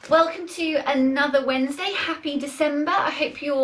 Welcome to another Wednesday. Happy December. I hope you're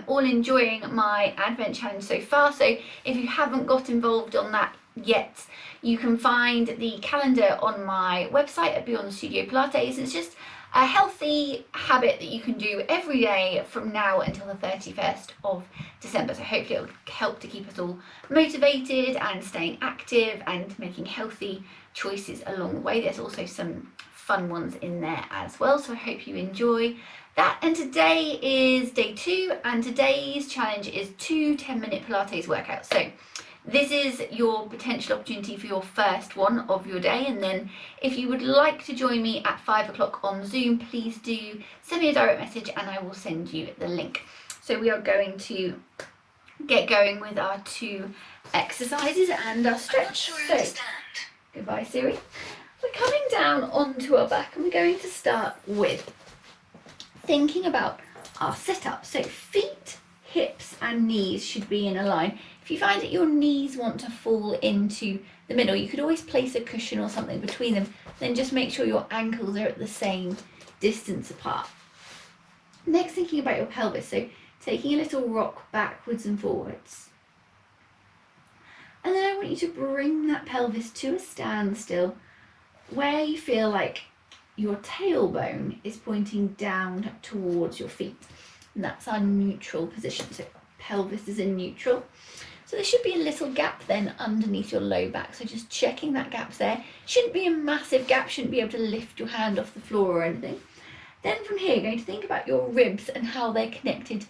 all enjoying my Advent challenge so far. So if you haven't got involved on that yet, you can find the calendar on my website at Beyond Studio Pilates. It's just a healthy habit that you can do every day from now until the 31st of December. So hopefully it'll help to keep us all motivated and staying active and making healthy choices along the way. There's also some fun ones in there as well, so I hope you enjoy that. And today is day 2, and today's challenge is 2 10-minute Pilates workouts. So this is your potential opportunity for your first one of your day, and then if you would like to join me at 5 o'clock on Zoom, please do send me a direct message and I will send you the link. So we are going to get going with our 2 exercises and our stretch. I'm not sure I understand. Goodbye, Siri. We're coming down onto our back and we're going to start with thinking about our sit-up. So feet, hips and knees should be in a line. If you find that your knees want to fall into the middle, you could always place a cushion or something between them. Then just make sure your ankles are at the same distance apart. Next, thinking about your pelvis. So taking a little rock backwards and forwards. And then I want you to bring that pelvis to a standstill where you feel like your tailbone is pointing down towards your feet. And that's our neutral position. So pelvis is in neutral. So there should be a little gap then underneath your low back. So just checking that gap's there. Shouldn't be a massive gap, shouldn't be able to lift your hand off the floor or anything. Then from here, you're going to think about your ribs and how they're connected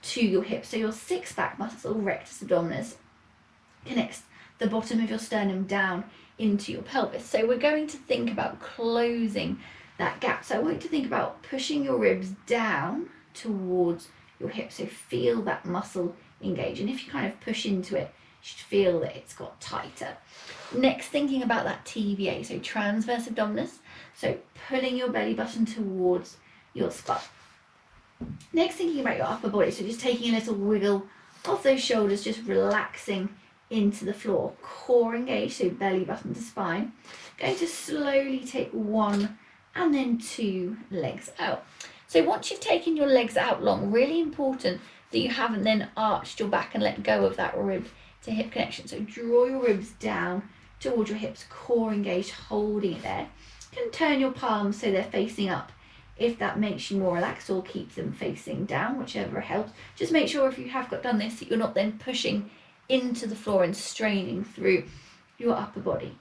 to your hips. So your 6th back muscle, rectus abdominis, connects the bottom of your sternum down into your pelvis. So we're going to think about closing that gap. So I want you to think about pushing your ribs down towards your hips. So feel that muscle engage. And if you kind of push into it, you should feel that it's got tighter. Next, thinking about that TVA, so transverse abdominis. So pulling your belly button towards your spine. Next, thinking about your upper body. So just taking a little wiggle of those shoulders, just relaxing into the floor, core engaged, so belly button to spine. Going to slowly take 1 and then 2 legs out. So once you've taken your legs out long, really important that you haven't then arched your back and let go of that rib to hip connection. So draw your ribs down towards your hips, core engaged, holding it there. You can turn your palms so they're facing up if that makes you more relaxed, or keep them facing down, whichever helps. Just make sure if you have done this that you're not then pushing into the floor and straining through your upper body.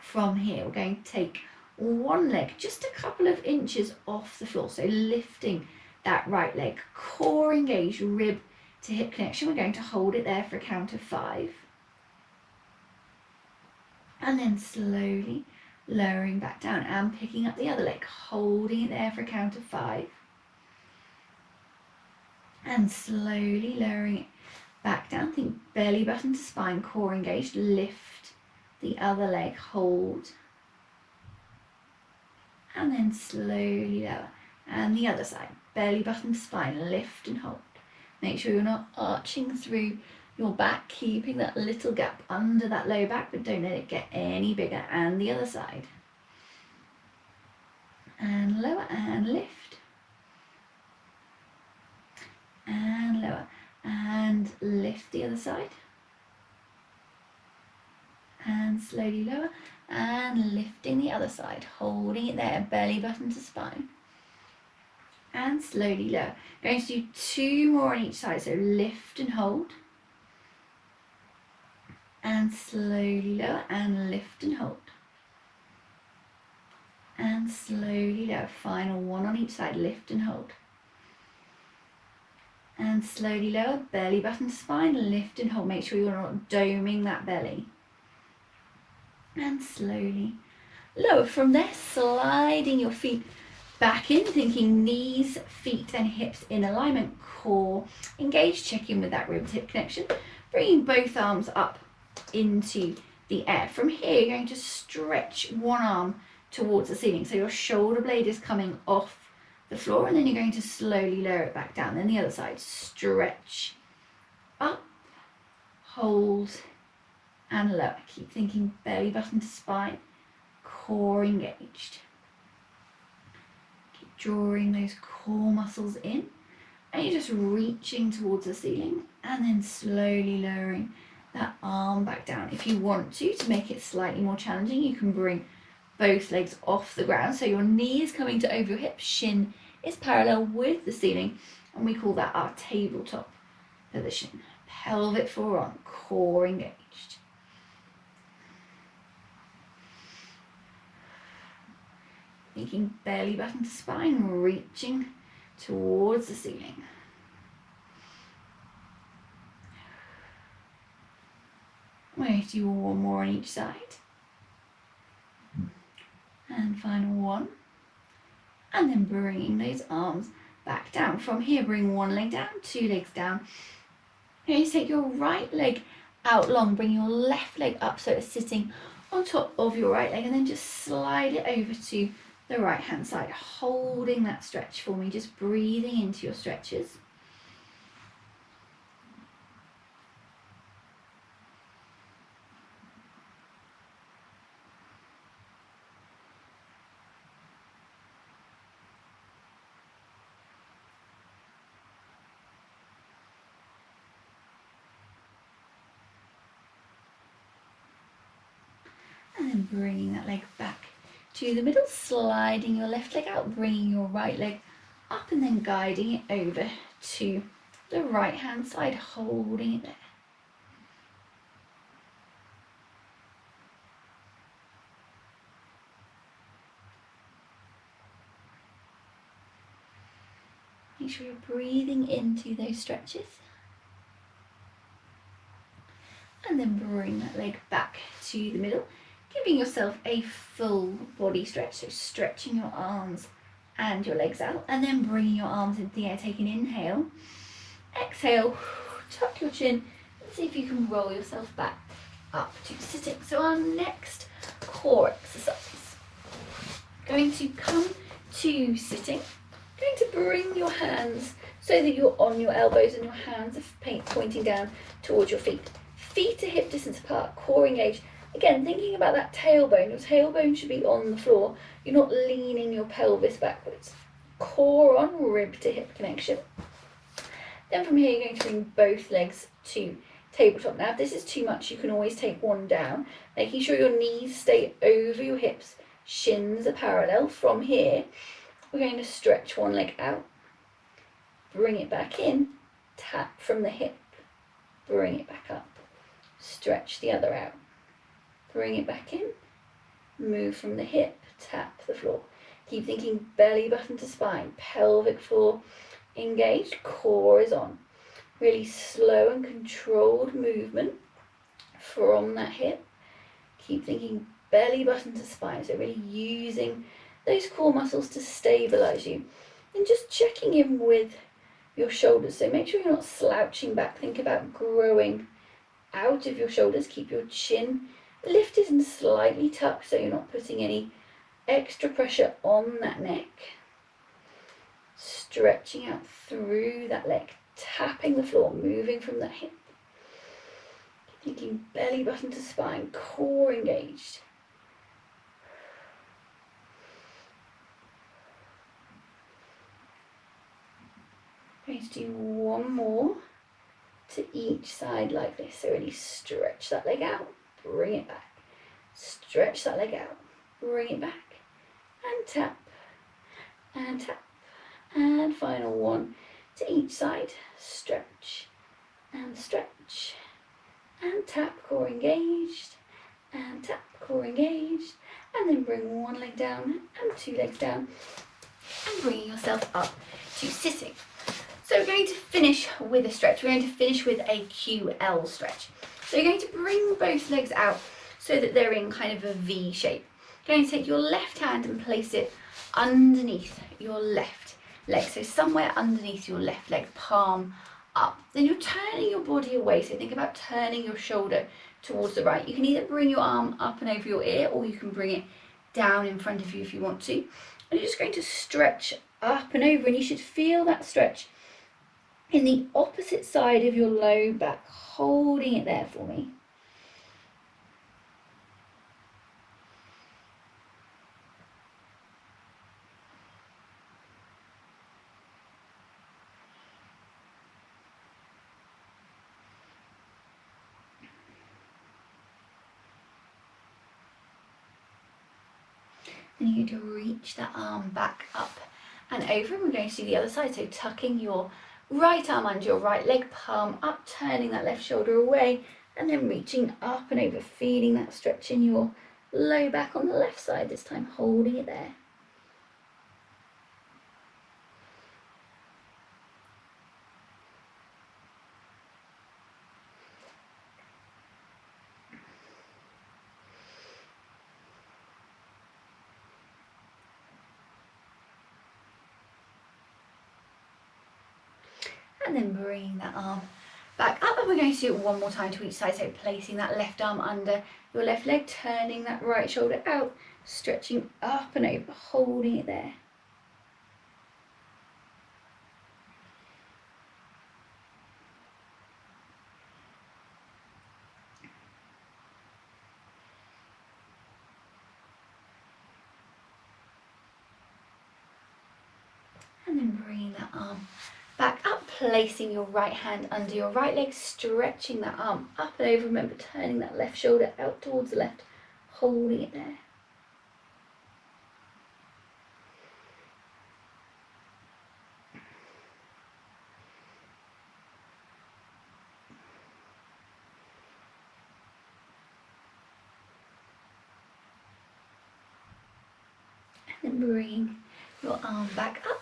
From here, we're going to take 1 leg just a couple of inches off the floor, so lifting that right leg, core engaged, rib to hip connection. We're going to hold it there for a count of 5, and then slowly lowering back down and picking up the other leg, holding it there for a count of 5, and slowly lowering it back down. Think belly button to spine, core engaged, lift the other leg, hold, and then slowly lower. And the other side, belly button to spine, lift and hold. Make sure you're not arching through your back, keeping that little gap under that low back, but don't let it get any bigger. And the other side. And lower and lift. And lower. And lift the other side, and slowly lower, and lifting the other side, holding it there, belly button to spine, and slowly lower. Going to do 2 more on each side, so lift and hold, and slowly lower, and lift and hold, and slowly lower. Final 1 on each side, lift and hold. And slowly lower, belly button to spine, lift and hold. Make sure you're not doming that belly. And slowly lower. From there, sliding your feet back in, thinking knees, feet and hips in alignment, core engaged, checking with that rib to hip connection. Bringing both arms up into the air. From here, you're going to stretch 1 arm towards the ceiling. So your shoulder blade is coming off the floor, and then you're going to slowly lower it back down. Then the other side, stretch up, hold and lower. Keep thinking belly button to spine, core engaged. drawing those core muscles in, and you're just reaching towards the ceiling and then slowly lowering that arm back down. If you want to make it slightly more challenging, you can bring both legs off the ground, so your knee is coming to over your hip, shin is parallel with the ceiling, and we call that our tabletop position. Pelvic floor on, core engaged. Thinking belly button to spine, reaching towards the ceiling. We're going to do one more on each side. And final one. And then bringing those arms back down. From here, bring one leg down, two legs down. You're going to take your right leg out long, bring your left leg up so it's sitting on top of your right leg, and then just slide it over to the right hand side, holding that stretch for me, just breathing into your stretches. And then bringing that leg back to the middle, sliding your left leg out, bringing your right leg up, and then guiding it over to the right hand side, holding it there. Make sure you're breathing into those stretches. And then bring that leg back to the middle, giving yourself a full body stretch, so stretching your arms and your legs out, and then bringing your arms into the air. Take an inhale, exhale, tuck your chin, and see if you can roll yourself back up to sitting. So our next core exercise, going to come to sitting, going to bring your hands so that you're on your elbows and your hands are pointing down towards your feet. Feet are hip distance apart, core engaged. Again, thinking about that tailbone, your tailbone should be on the floor. You're not leaning your pelvis backwards. Core on, rib to hip connection. Then from here, you're going to bring both legs to tabletop. Now, if this is too much, you can always take one down, making sure your knees stay over your hips, shins are parallel. From here, we're going to stretch one leg out, bring it back in, tap from the hip, bring it back up. Stretch the other out, bring it back in, move from the hip, tap the floor. Keep thinking belly button to spine, pelvic floor engaged, core is on. Really slow and controlled movement from that hip. Keep thinking belly button to spine, so really using those core muscles to stabilize you. And just checking in with your shoulders, so make sure you're not slouching back. Think about growing out of your shoulders. Keep your chin lifted and slightly tucked so you're not putting any extra pressure on that neck. Stretching out through that leg, tapping the floor, moving from the hip. Thinking belly button to spine, core engaged. I'm going to do one more to each side like this. So really stretch that leg out, bring it back. Stretch that leg out, bring it back, and tap, and tap. And final one to each side. Stretch, and stretch, and tap, core engaged, and tap, core engaged. And then bring one leg down and two legs down, and bringing yourself up to sitting. So we're going to finish with a stretch. We're going to finish with a QL stretch. So you're going to bring both legs out so that they're in kind of a V shape. You're going to take your left hand and place it underneath your left leg. So somewhere underneath your left leg, palm up. Then you're turning your body away. So think about turning your shoulder towards the right. You can either bring your arm up and over your ear, or you can bring it down in front of you if you want to. And you're just going to stretch up and over, and you should feel that stretch in the opposite side of your low back, holding it there for me. And you're going to reach that arm back up and over, and we're going to do the other side. So tucking your right arm under your right leg, palm up, turning that left shoulder away, and then reaching up and over, feeling that stretch in your low back on the left side this time, holding it there. And then bring that arm back up, and we're going to do it one more time to each side. So placing that left arm under your left leg, turning that right shoulder out, stretching up and over, holding it there. And then bringing that arm back up, placing your right hand under your right leg, stretching that arm up and over. Remember, turning that left shoulder out towards the left, holding it there. And then bring your arm back up.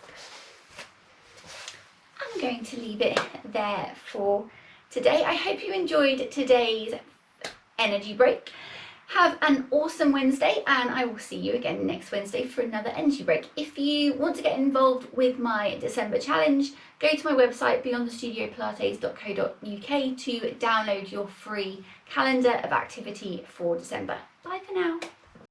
I'm going to leave it there for today. I hope you enjoyed today's energy break. Have an awesome Wednesday, and I will see you again next Wednesday for another energy break. If you want to get involved with my December challenge, go to my website beyondthestudiopilates.co.uk to download your free calendar of activity for December. Bye for now.